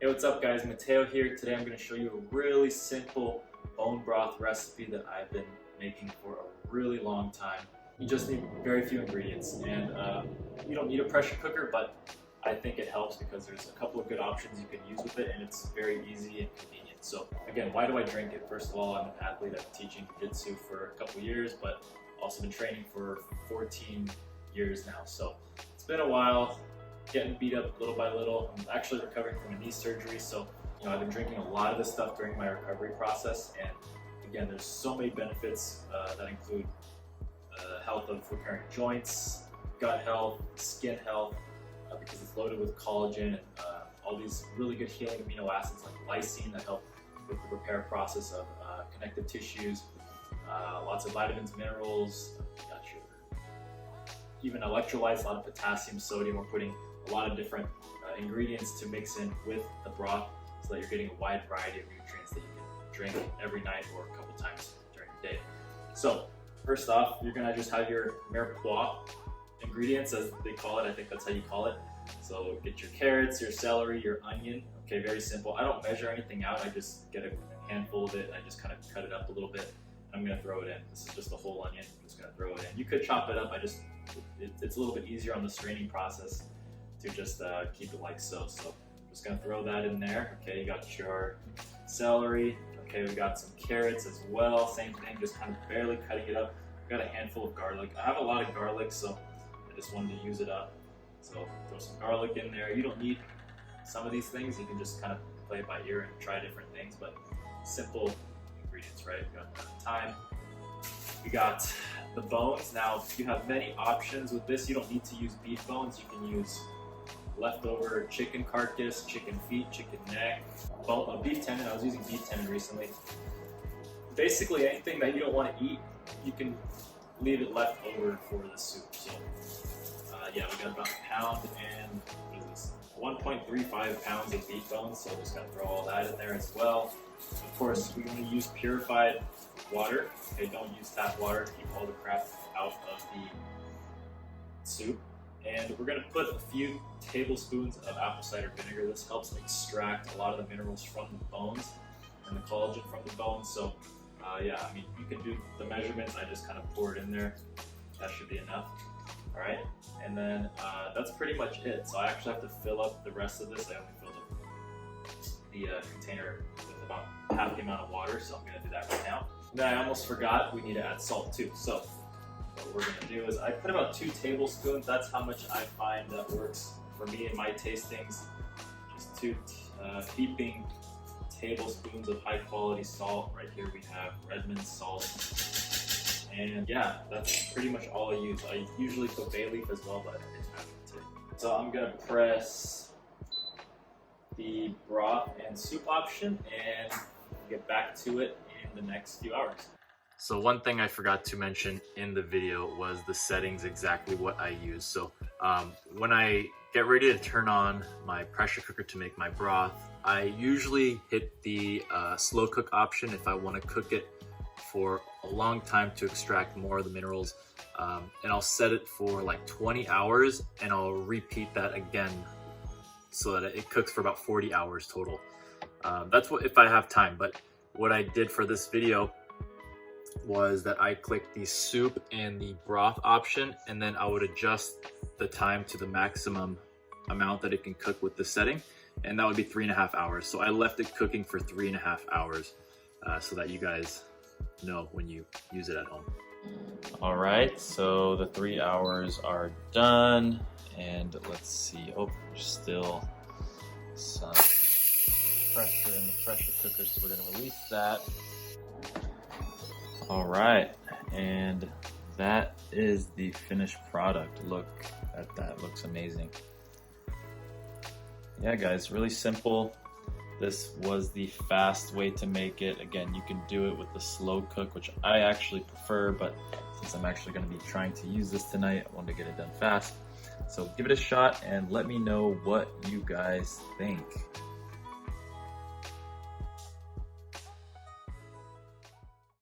Hey, what's up guys? Mateo here. Today I'm going to show you a really simple bone broth recipe that I've been making for a really long time. You just need very few ingredients, and you don't need a pressure cooker, but I think it helps because there's a couple of good options you can use with it, and it's very easy and convenient. So again, why do I drink it? First of all, I'm an athlete. I've been teaching jiu-jitsu for a couple years, but also been training for 14 years now. So it's been a while, getting beat up little by little. I'm actually recovering from a knee surgery, so I've been drinking a lot of this stuff during my recovery process. And again, there's so many benefits that include health of repairing joints, gut health, skin health, because it's loaded with collagen and all these really good healing amino acids like lysine that help with the repair process of connective tissues. Lots of vitamins, minerals, got your even electrolytes, a lot of potassium, sodium. We're putting a lot of different ingredients to mix in with the broth so that you're getting a wide variety of nutrients that you can drink every night or a couple times during the day. So first off, you're gonna just have your mirepoix ingredients, as they call it. I think that's how you call it. So get your carrots, your celery, your onion. Okay, very simple. I don't measure anything out. I just get a handful of it and I just kind of cut it up a little bit. I'm gonna throw it in. This is just a whole onion. I'm just gonna throw it in. You could chop it up. It's a little bit easier on the straining process to just keep it like so. So I'm just gonna throw that in there. Okay, you got your celery. Okay, we got some carrots as well. Same thing, just kind of barely cutting it up. I've got a handful of garlic. I have a lot of garlic, so I just wanted to use it up. So throw some garlic in there. You don't need some of these things. You can just kind of play it by ear and try different things, but simple ingredients, right? We got thyme. We got the bones. Now, you have many options with this. You don't need to use beef bones. You can use leftover chicken carcass, chicken feet, chicken neck, beef tendon. I was using beef tendon recently. Basically, anything that you don't want to eat, you can leave it left over for the soup. So, yeah, we got about a pound and what is this? 1.35 pounds of beef bones. So, just gonna throw all that in there as well. Of course, we only use purified water. Okay, don't use tap water. Keep all the crap out of the soup. And we're gonna put a few tablespoons of apple cider vinegar. This helps extract a lot of the minerals from the bones and the collagen from the bones. So yeah, I mean, you can do the measurements. I just kind of pour it in there. That should be enough. All right, and then that's pretty much it. So I actually have to fill up the rest of this. I only filled up the container with about half the amount of water, so I'm gonna do that right now. And then I almost forgot, we need to add salt too. So what we're gonna do is I put about 2 tablespoons. That's how much I find that works for me in my tastings. Just 2 heaping tablespoons of high quality salt. Right here we have Redmond salt. And yeah, that's pretty much all I use. I usually put bay leaf as well, but I didn't have it today. So I'm gonna press the broth and soup option and get back to it in the next few hours. So one thing I forgot to mention in the video was the settings, exactly what I use. So when I get ready to turn on my pressure cooker to make my broth, I usually hit the slow cook option if I want to cook it for a long time to extract more of the minerals. And I'll set it for like 20 hours and I'll repeat that again so that it cooks for about 40 hours total. That's what if I have time, but what I did for this video was that I clicked the soup and the broth option, and then I would adjust the time to the maximum amount that it can cook with the setting, and that would be 3.5 hours. So I left it cooking for 3.5 hours so that you guys know when you use it at home. All right, so the 3 hours are done, and let's see. Oh, there's still some pressure in the pressure cooker, so we're gonna release that. All right, and that is the finished product. Look at that, looks amazing. Yeah guys, really simple. This was the fast way to make it. Again, you can do it with the slow cook, which I actually prefer, but since I'm actually gonna be trying to use this tonight, I wanted to get it done fast. So give it a shot and let me know what you guys think.